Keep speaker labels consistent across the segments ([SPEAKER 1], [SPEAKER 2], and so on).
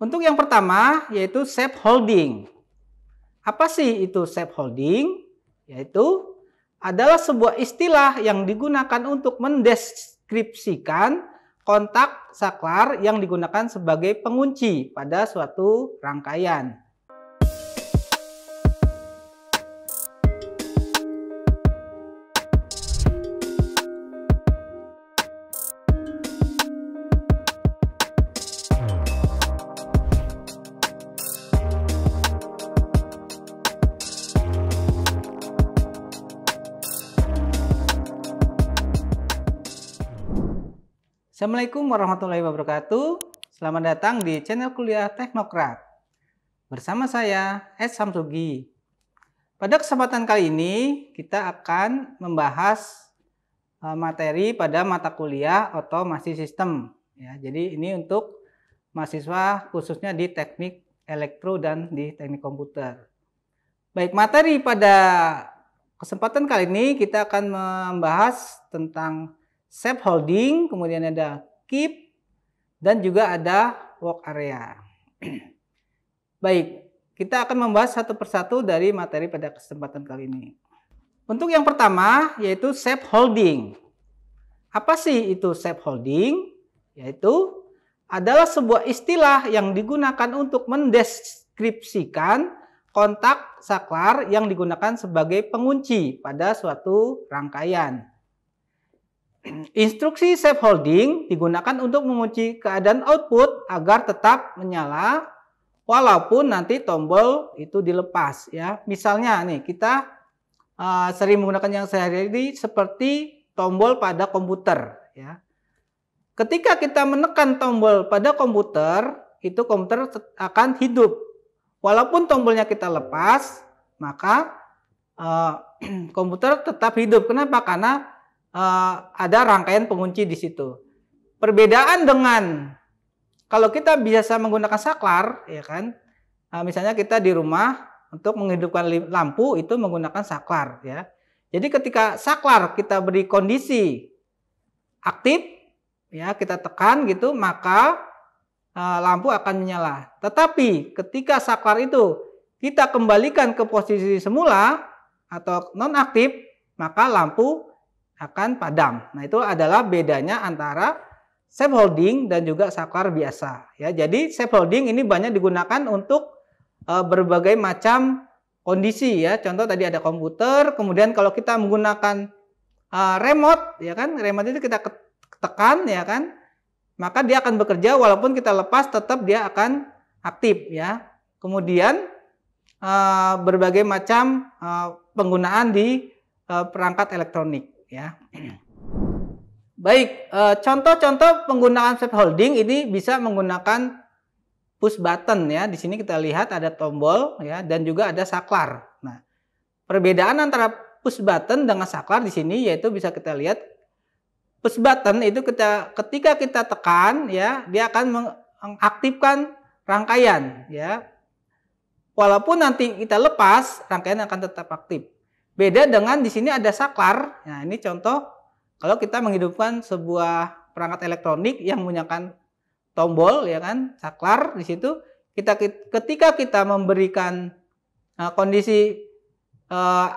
[SPEAKER 1] Untuk yang pertama yaitu safe holding. Apa sih itu safe holding? Yaitu adalah sebuah istilah yang digunakan untuk mendeskripsikan kontak saklar yang digunakan sebagai pengunci pada suatu rangkaian. Assalamualaikum warahmatullahi wabarakatuh. Selamat datang di channel kuliah Teknokrat. Bersama saya, S. Samsugi. Pada kesempatan kali ini, kita akan membahas materi pada mata kuliah otomasi sistem. Ya, jadi ini untuk mahasiswa khususnya di teknik elektro dan di teknik komputer. Baik, materi pada kesempatan kali ini kita akan membahas tentang safe holding, kemudian ada keep, dan juga ada work area. Baik, kita akan membahas satu persatu dari materi pada kesempatan kali ini. Untuk yang pertama yaitu safe holding. Apa sih itu safe holding? Yaitu adalah sebuah istilah yang digunakan untuk mendeskripsikan kontak saklar yang digunakan sebagai pengunci pada suatu rangkaian. Instruksi safe holding digunakan untuk mengunci keadaan output agar tetap menyala walaupun nanti tombol itu dilepas ya. Misalnya nih kita sering menggunakan yang sehari-hari seperti tombol pada komputer ya. Ketika kita menekan tombol pada komputer, itu komputer akan hidup. Walaupun tombolnya kita lepas, maka komputer tetap hidup. Kenapa? Karena ada rangkaian pengunci di situ. Perbedaan dengan kalau kita biasa menggunakan saklar, ya kan? Misalnya kita di rumah untuk menghidupkan lampu itu menggunakan saklar, ya. Jadi ketika saklar kita beri kondisi aktif, ya kita tekan gitu, maka lampu akan menyala. Tetapi ketika saklar itu kita kembalikan ke posisi semula atau non aktif, maka lampu akan padam. Nah, itu adalah bedanya antara safe holding dan juga saklar biasa. Ya, jadi safe holding ini banyak digunakan untuk berbagai macam kondisi ya. Contoh tadi ada komputer, kemudian kalau kita menggunakan remote, ya kan, remote itu kita tekan, ya kan, maka dia akan bekerja walaupun kita lepas tetap dia akan aktif ya. Kemudian berbagai macam penggunaan di perangkat elektronik. Ya. Baik, contoh-contoh penggunaan safe holding ini bisa menggunakan push button ya. Di sini kita lihat ada tombol ya dan juga ada saklar. Nah, perbedaan antara push button dengan saklar di sini yaitu bisa kita lihat push button itu ketika kita tekan ya, dia akan mengaktifkan rangkaian ya. Walaupun nanti kita lepas, rangkaian akan tetap aktif. Beda dengan di sini ada saklar. Nah, ini contoh kalau kita menghidupkan sebuah perangkat elektronik yang menggunakan tombol, ya kan, saklar di situ. Ketika kita memberikan kondisi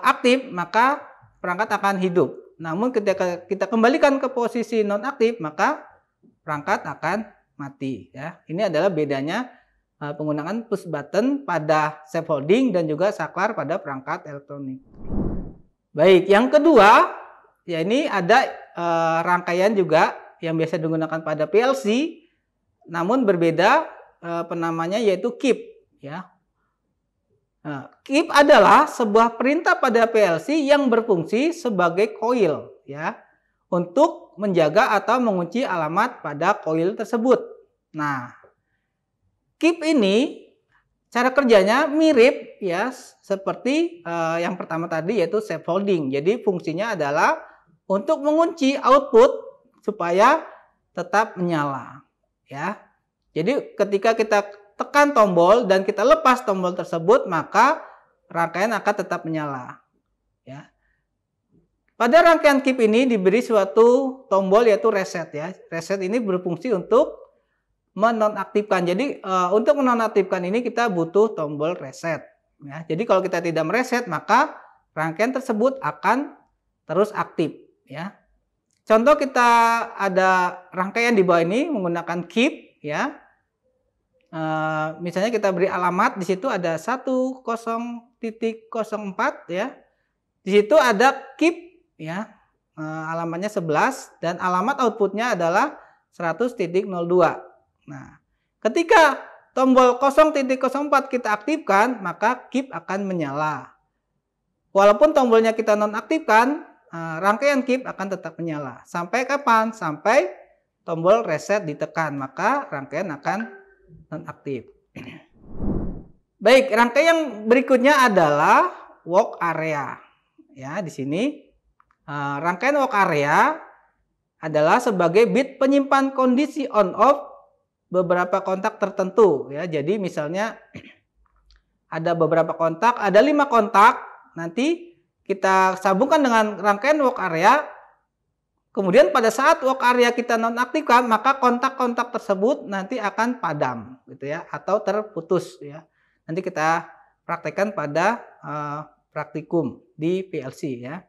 [SPEAKER 1] aktif, maka perangkat akan hidup. Namun ketika kita kembalikan ke posisi non aktif, maka perangkat akan mati. Ya, ini adalah bedanya penggunaan push button pada safe holding dan juga saklar pada perangkat elektronik. Baik, yang kedua, ya ini ada rangkaian juga yang biasa digunakan pada PLC, namun berbeda penamanya yaitu keep. Ya. Nah, keep adalah sebuah perintah pada PLC yang berfungsi sebagai coil, ya, untuk menjaga atau mengunci alamat pada coil tersebut. Nah, keep ini cara kerjanya mirip ya seperti yang pertama tadi yaitu safe holding. Jadi fungsinya adalah untuk mengunci output supaya tetap menyala ya. Jadi ketika kita tekan tombol dan kita lepas tombol tersebut maka rangkaian akan tetap menyala ya. Pada rangkaian keep ini diberi suatu tombol yaitu reset ya. Reset ini berfungsi untuk menonaktifkan. Jadi untuk menonaktifkan ini kita butuh tombol reset. Ya. Jadi kalau kita tidak mereset maka rangkaian tersebut akan terus aktif. Ya. Contoh kita ada rangkaian di bawah ini menggunakan keep. Ya. Misalnya kita beri alamat di situ ada 10.04 ya. Di situ ada keep ya. Alamatnya 11 dan alamat outputnya adalah 100.02. Nah, ketika tombol 0.04 kita aktifkan, maka keep akan menyala. Walaupun tombolnya kita nonaktifkan, rangkaian keep akan tetap menyala. Sampai kapan? Sampai tombol reset ditekan, maka rangkaian akan nonaktif. Baik, rangkaian berikutnya adalah walk area. Ya, di sini rangkaian walk area adalah sebagai bit penyimpan kondisi on off beberapa kontak tertentu ya. Jadi misalnya ada beberapa kontak, ada 5 kontak, nanti kita sambungkan dengan rangkaian walk area. Kemudian pada saat walk area kita nonaktifkan, maka kontak-kontak tersebut nanti akan padam gitu ya atau terputus ya. Nanti kita praktekkan pada praktikum di PLC ya.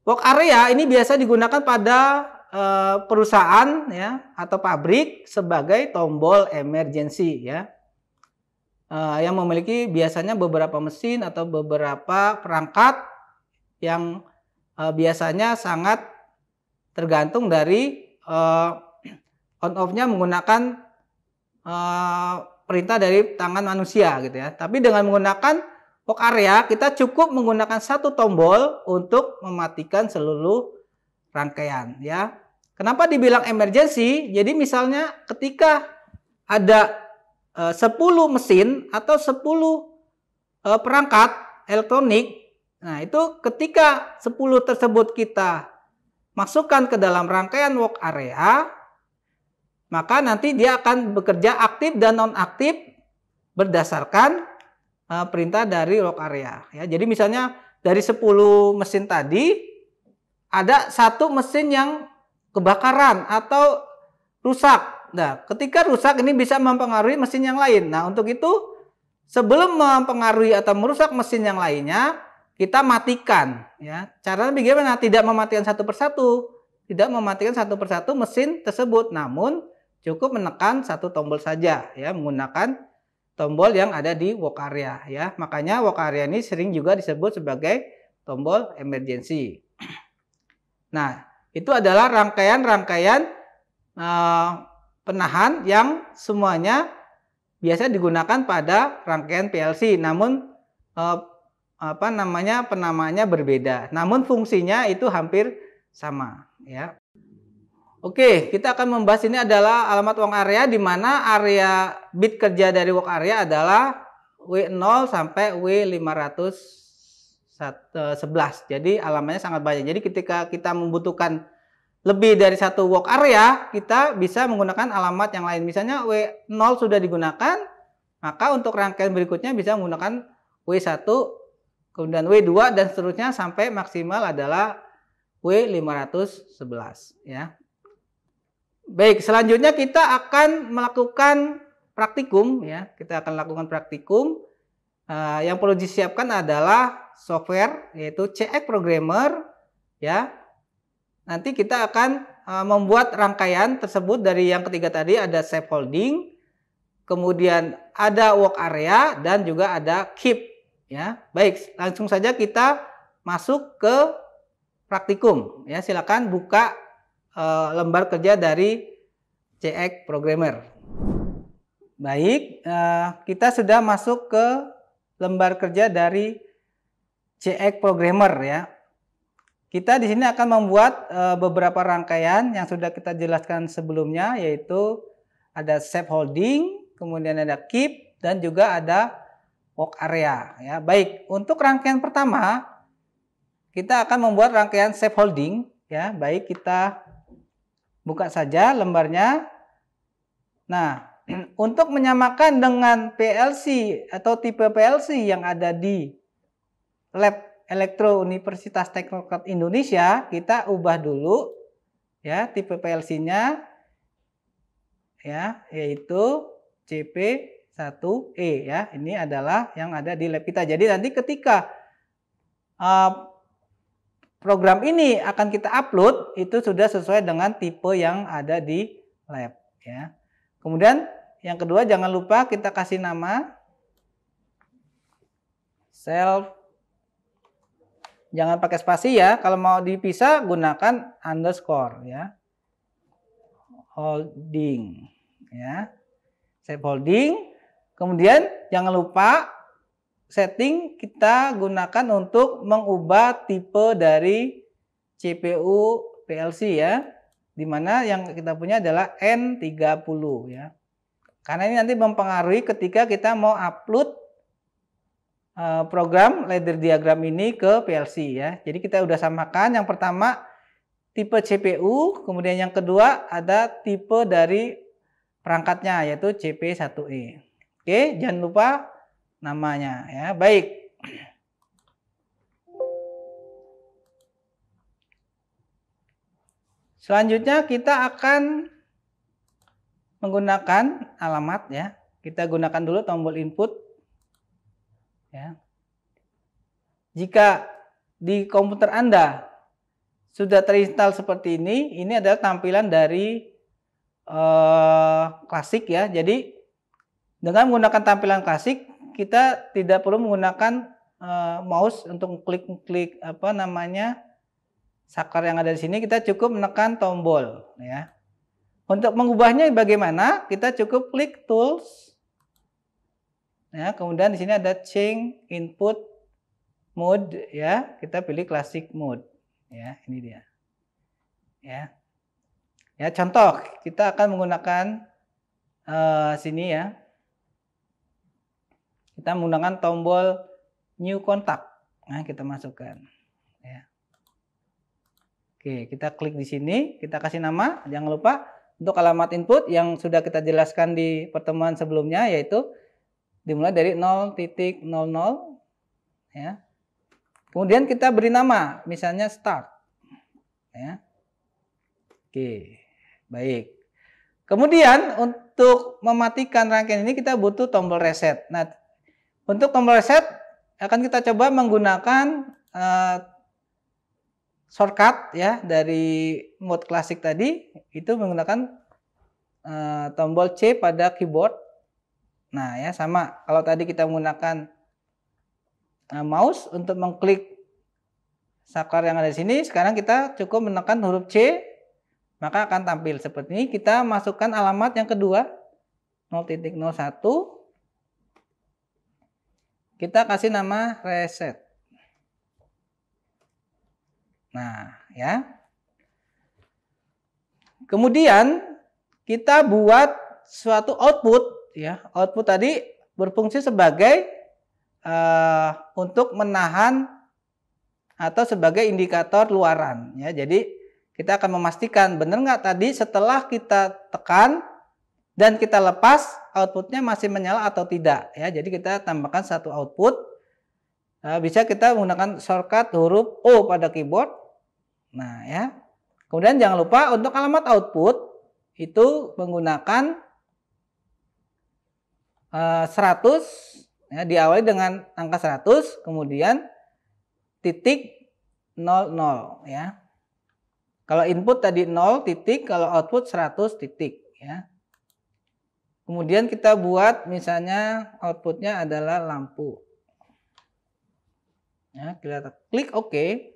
[SPEAKER 1] Walk area ini biasa digunakan pada perusahaan ya atau pabrik sebagai tombol emergency ya. Yang memiliki biasanya beberapa mesin atau beberapa perangkat yang biasanya sangat tergantung dari on off-nya menggunakan perintah dari tangan manusia gitu ya. Tapi dengan menggunakan walk area kita cukup menggunakan satu tombol untuk mematikan seluruh rangkaian ya. Kenapa dibilang emergency? Jadi misalnya ketika ada 10 mesin atau 10 perangkat elektronik, nah itu ketika 10 tersebut kita masukkan ke dalam rangkaian walk area, maka nanti dia akan bekerja aktif dan nonaktif berdasarkan perintah dari walk area ya. Jadi misalnya dari 10 mesin tadi ada satu mesin yang kebakaran atau rusak. Nah, ketika rusak ini bisa mempengaruhi mesin yang lain. Nah, untuk itu sebelum mempengaruhi atau merusak mesin yang lainnya, kita matikan ya. Caranya bagaimana? Tidak mematikan satu persatu, tidak mematikan satu persatu mesin tersebut, namun cukup menekan satu tombol saja ya, menggunakan tombol yang ada di walk area ya. Makanya walk area ini sering juga disebut sebagai tombol emergency. Nah, itu adalah rangkaian-rangkaian penahan yang semuanya biasa digunakan pada rangkaian PLC. Namun penamaannya berbeda. Namun fungsinya itu hampir sama ya. Oke, kita akan membahas ini adalah alamat walk area di mana area bit kerja dari walk area adalah W0 sampai W511. Jadi alamatnya sangat banyak. Jadi ketika kita membutuhkan lebih dari satu walk area, kita bisa menggunakan alamat yang lain. Misalnya W0 sudah digunakan, maka untuk rangkaian berikutnya bisa menggunakan W1, kemudian W2 dan seterusnya sampai maksimal adalah W511 ya. Baik, selanjutnya kita akan melakukan praktikum ya. Kita akan lakukan praktikum. Yang perlu disiapkan adalah software yaitu CX Programmer ya. Nanti kita akan membuat rangkaian tersebut dari yang ketiga tadi ada scaffolding, kemudian ada walk area dan juga ada keep ya. Baik, langsung saja kita masuk ke praktikum ya. Silakan buka lembar kerja dari CX Programmer. Baik, kita sudah masuk ke lembar kerja dari CX Programmer ya. Kita di sini akan membuat beberapa rangkaian yang sudah kita jelaskan sebelumnya, yaitu ada scaffolding, kemudian ada keep dan juga ada walk area ya. Baik, untuk rangkaian pertama kita akan membuat rangkaian scaffolding ya. Baik, kita buka saja lembarnya. Nah, untuk menyamakan dengan PLC atau tipe PLC yang ada di Lab Elektro Universitas Teknokrat Indonesia, kita ubah dulu ya tipe PLC-nya. ya, yaitu CP1E ya. Ini adalah yang ada di lab kita. Jadi nanti ketika program ini akan kita upload, itu sudah sesuai dengan tipe yang ada di lab ya. Kemudian yang kedua, jangan lupa kita kasih nama self. Jangan pakai spasi ya. Kalau mau dipisah gunakan underscore ya. Holding ya. Self holding. Kemudian jangan lupa setting kita gunakan untuk mengubah tipe dari CPU PLC ya. Dimana yang kita punya adalah N30 ya. Karena ini nanti mempengaruhi ketika kita mau upload program ladder diagram ini ke PLC ya. Jadi kita udah samakan, yang pertama tipe CPU, kemudian yang kedua ada tipe dari perangkatnya yaitu CP1E. Oke, jangan lupa namanya ya. Baik. Selanjutnya kita akan menggunakan alamat ya. Kita gunakan dulu tombol input. Ya. Jika di komputer Anda sudah terinstall seperti ini adalah tampilan dari klasik ya. Jadi dengan menggunakan tampilan klasik, kita tidak perlu menggunakan mouse untuk klik apa namanya saklar yang ada di sini. Kita cukup menekan tombol ya. Untuk mengubahnya bagaimana? Kita cukup klik tools. Ya, kemudian di sini ada change input mode ya, kita pilih classic mode ya, ini dia ya. Contoh kita akan menggunakan sini ya, kita menggunakan tombol new contact. Nah, kita masukkan ya. Oke, kita klik di sini, kita kasih nama. Jangan lupa untuk alamat input yang sudah kita jelaskan di pertemuan sebelumnya, yaitu dimulai dari 0.00 ya. Kemudian kita beri nama, misalnya start ya. Oke, baik. Kemudian untuk mematikan rangkaian ini kita butuh tombol reset. Nah, untuk tombol reset akan kita coba menggunakan shortcut ya dari mode klasik tadi, itu menggunakan tombol C pada keyboard. Nah ya, sama kalau tadi kita menggunakan mouse untuk mengklik saklar yang ada di sini, sekarang kita cukup menekan huruf C, maka akan tampil seperti ini. Kita masukkan alamat yang kedua 0.01, kita kasih nama reset. Nah ya, kemudian kita buat suatu output. Ya, output tadi berfungsi sebagai untuk menahan atau sebagai indikator luaran. Ya, jadi kita akan memastikan benar nggak tadi setelah kita tekan dan kita lepas outputnya masih menyala atau tidak. Ya, jadi kita tambahkan satu output. Bisa kita menggunakan shortcut huruf O pada keyboard. Nah ya, kemudian jangan lupa untuk alamat output itu menggunakan 100 ya, diawali dengan angka 100, kemudian titik 00 ya. Kalau input tadi 0 titik, kalau output 100 titik ya. Kemudian kita buat misalnya outputnya adalah lampu. Ya, kita klik OK.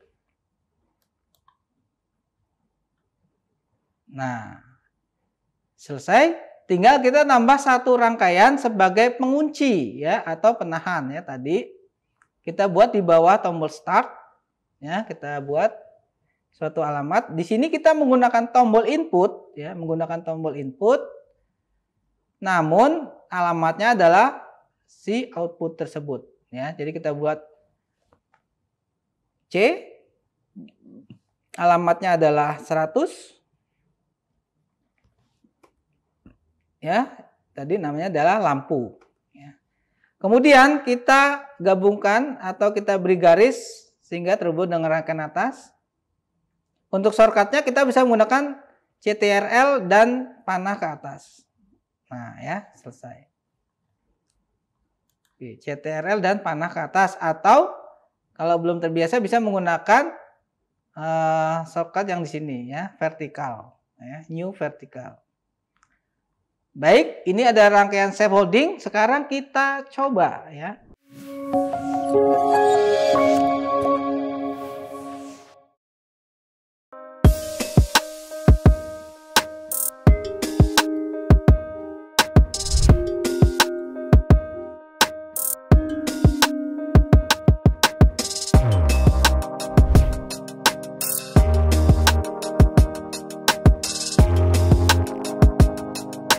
[SPEAKER 1] Nah, selesai. Tinggal kita tambah satu rangkaian sebagai pengunci ya atau penahan ya. Tadi kita buat di bawah tombol start ya, kita buat suatu alamat. Di sini kita menggunakan tombol input ya, menggunakan tombol input. Namun alamatnya adalah si output tersebut ya. Jadi kita buat C, alamatnya adalah 100. Ya, tadi namanya adalah lampu. Ya. Kemudian kita gabungkan atau kita beri garis sehingga terhubung dengan rangkaian atas. Untuk shortcutnya kita bisa menggunakan CTRL dan panah ke atas. Nah ya, selesai. Oke, CTRL dan panah ke atas, atau kalau belum terbiasa bisa menggunakan shortcut yang di sini ya, vertikal ya, new vertikal. Baik, ini ada rangkaian shape holding. Sekarang kita coba ya.